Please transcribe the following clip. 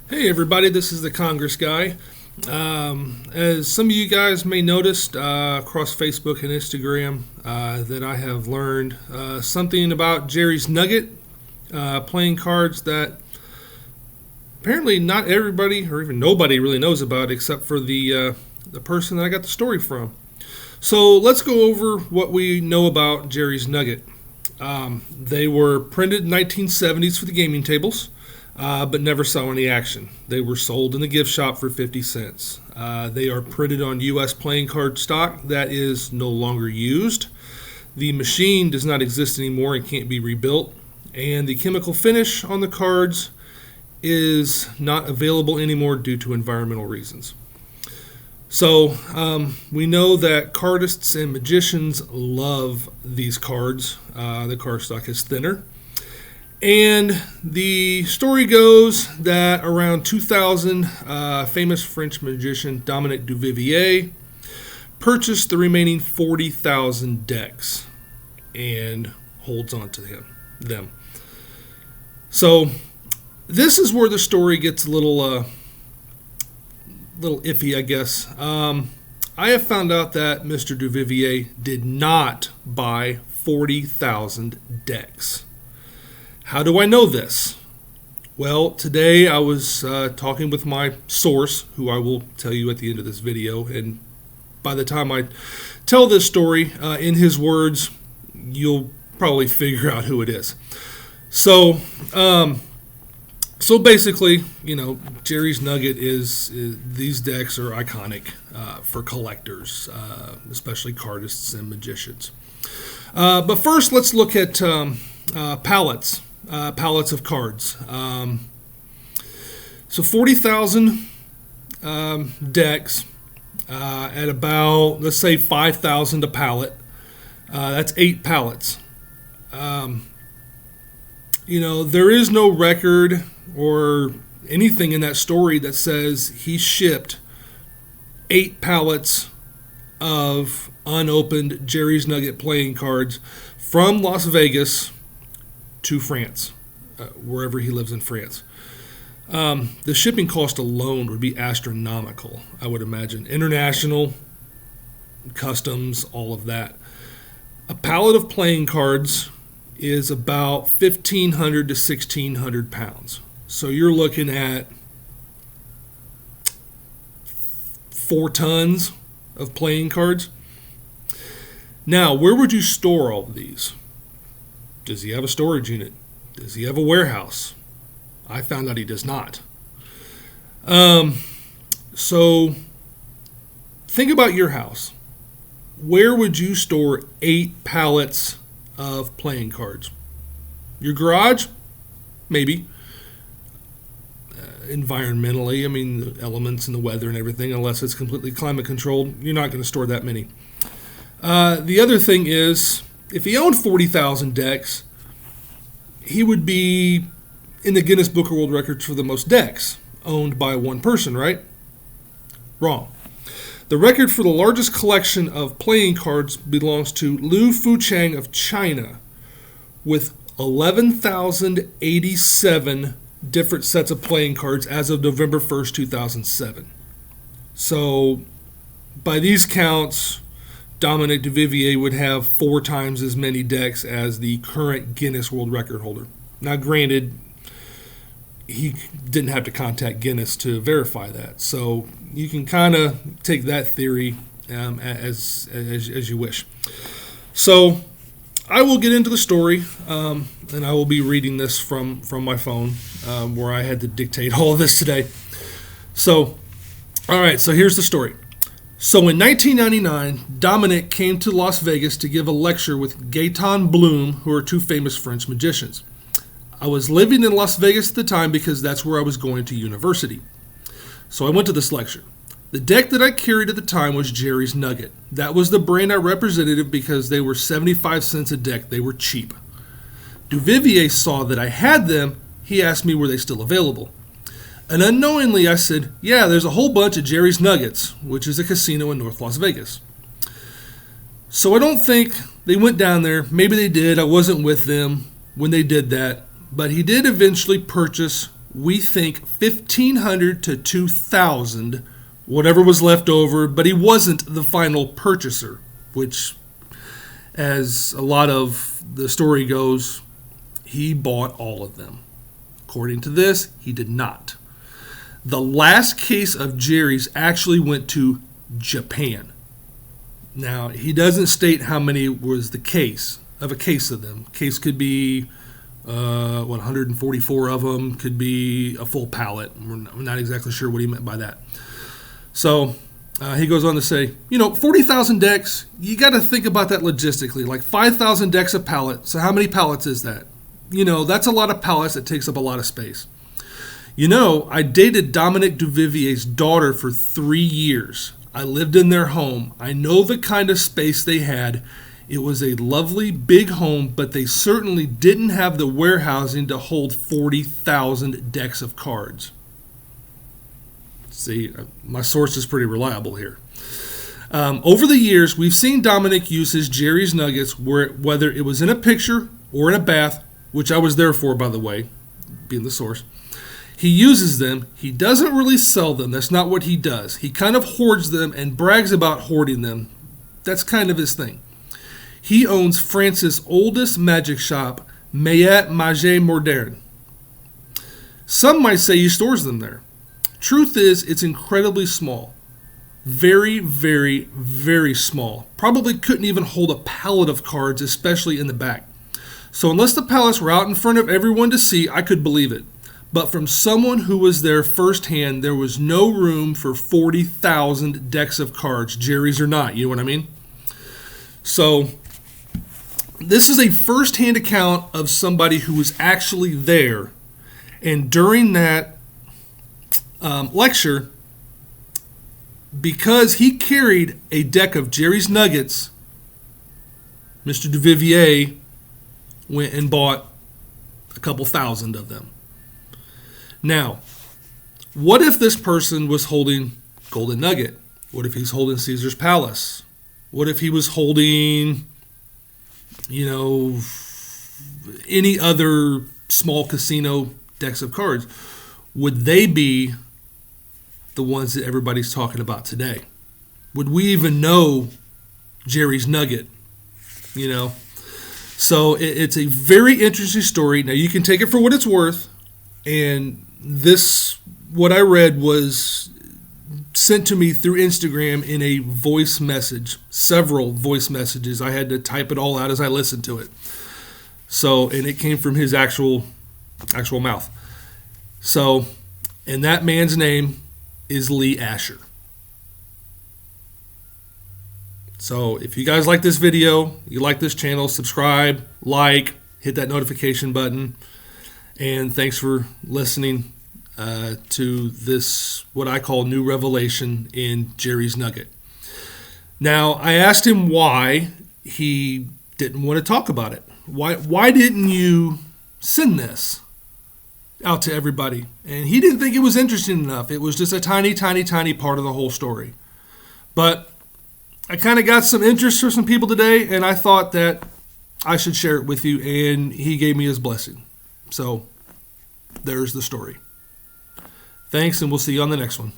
Hey everybody, this is the Congress guy. As some of you guys may noticed across Facebook and Instagram, that I have learned something about Jerry's Nugget playing cards that apparently not everybody or even nobody really knows about except for the person that I got the story from. So let's go over what we know about Jerry's Nugget. They were printed in the 1970s for the gaming tables. But never saw any action. They were sold in the gift shop for 50 cents. They are printed on U.S. playing card stock that is no longer used. The machine does not exist anymore and can't be rebuilt. And the chemical finish on the cards is not available anymore due to environmental reasons. So we know that cardists and magicians love these cards. The card stock is thinner. And the story goes that around 2000, famous French magician Dominique Duvivier purchased the remaining 40,000 decks and holds on to them. So this is where the story gets a little iffy, I guess. I have found out that Mr. Duvivier did not buy 40,000 decks. How do I know this? Well, today I was talking with my source, who I will tell you at the end of this video, and by the time I tell this story in his words, you'll probably figure out who it is. So basically, Jerry's Nugget is these decks are iconic for collectors, especially cardists and magicians. But first, let's look at pallets. Pallets of cards. So 40,000 decks at about, let's say, 5,000 a pallet. That's 8 pallets. There is no record or anything in that story that says he shipped 8 pallets of unopened Jerry's Nugget playing cards from Las Vegas to France, wherever he lives in France. The shipping cost alone would be astronomical, I would imagine. International, customs, all of that. A pallet of playing cards is about 1,500 to 1,600 pounds. So you're looking at 4 tons of playing cards. Now, where would you store all of these? Does he have a storage unit? Does he have a warehouse? I found out he does not. So think about your house. Where would you store 8 pallets of playing cards? Your garage? Maybe. Environmentally, the elements and the weather and everything, unless it's completely climate controlled, you're not going to store that many. The other thing is, if he owned 40,000 decks, he would be in the Guinness Book of World Records for the most decks owned by one person, right? Wrong. The record for the largest collection of playing cards belongs to Liu Fuchang of China, with 11,087 different sets of playing cards as of November 1st, 2007. So, by these counts, Dominique Duvivier would have 4 times as many decks as the current Guinness World Record holder. Now, granted, he didn't have to contact Guinness to verify that, so you can kind of take that theory as you wish. So, I will get into the story, and I will be reading this from my phone, where I had to dictate all of this today. So, all right, so here's the story. So in 1999, Dominic came to Las Vegas to give a lecture with Gaetan Bloom, who are 2 famous French magicians. I was living in Las Vegas at the time because that's where I was going to university. So I went to this lecture. The deck that I carried at the time was Jerry's Nugget. That was the brand I represented because they were 75 cents a deck. They were cheap. Duvivier saw that I had them. He asked me were they still available. And unknowingly, I said, yeah, there's a whole bunch of Jerry's Nuggets, which is a casino in North Las Vegas. So I don't think they went down there. Maybe they did. I wasn't with them when they did that. But he did eventually purchase we think 1,500 to 2,000, whatever was left over, but he wasn't the final purchaser, which, as a lot of the story goes, he bought all of them. According to this, he did not. The last case of Jerry's actually went to Japan. Now, he doesn't state how many was the case of them. Case could be 144 of them, could be a full pallet. We're not exactly sure what he meant by that. So he goes on to say, 40,000 decks, you got to think about that logistically. Like 5,000 decks a pallet. So how many pallets is that? That's a lot of pallets. That takes up a lot of space. I dated Dominique Duvivier's daughter for 3 years. I lived in their home. I know the kind of space they had. It was a lovely big home, but they certainly didn't have the warehousing to hold 40,000 decks of cards. See, my source is pretty reliable here. Over the years, we've seen Dominic use his Jerry's Nuggets, whether it was in a picture or in a bath, which I was there for, by the way, being the source. He uses them. He doesn't really sell them. That's not what he does. He kind of hoards them and brags about hoarding them. That's kind of his thing. He owns France's oldest magic shop, Mayet Magie Moderne. Some might say he stores them there. Truth is, it's incredibly small. Very, very, very small. Probably couldn't even hold a pallet of cards, especially in the back. So unless the pallets were out in front of everyone to see, I could believe it. But from someone who was there firsthand, there was no room for 40,000 decks of cards, Jerry's or not, you know what I mean? So this is a firsthand account of somebody who was actually there. And during that lecture, because he carried a deck of Jerry's Nuggets, Mr. Duvivier went and bought a couple thousand of them. Now, what if this person was holding Golden Nugget? What if he's holding Caesar's Palace? What if he was holding, any other small casino decks of cards? Would they be the ones that everybody's talking about today? Would we even know Jerry's Nugget? So it's a very interesting story. Now, you can take it for what it's worth. And what I read was sent to me through Instagram in a voice message, several voice messages. I had to type it all out as I listened to it. So, and it came from his actual mouth. So, and that man's name is Lee Asher. So, if you guys like this video, you like this channel, subscribe, hit that notification button. And thanks for listening to this, what I call new revelation in Jerry's Nugget. Now, I asked him why he didn't want to talk about it. Why didn't you send this out to everybody? And he didn't think it was interesting enough. It was just a tiny, tiny, tiny part of the whole story. But I kind of got some interest from some people today, and I thought that I should share it with you, and he gave me his blessing. So, there's the story. Thanks, and we'll see you on the next one.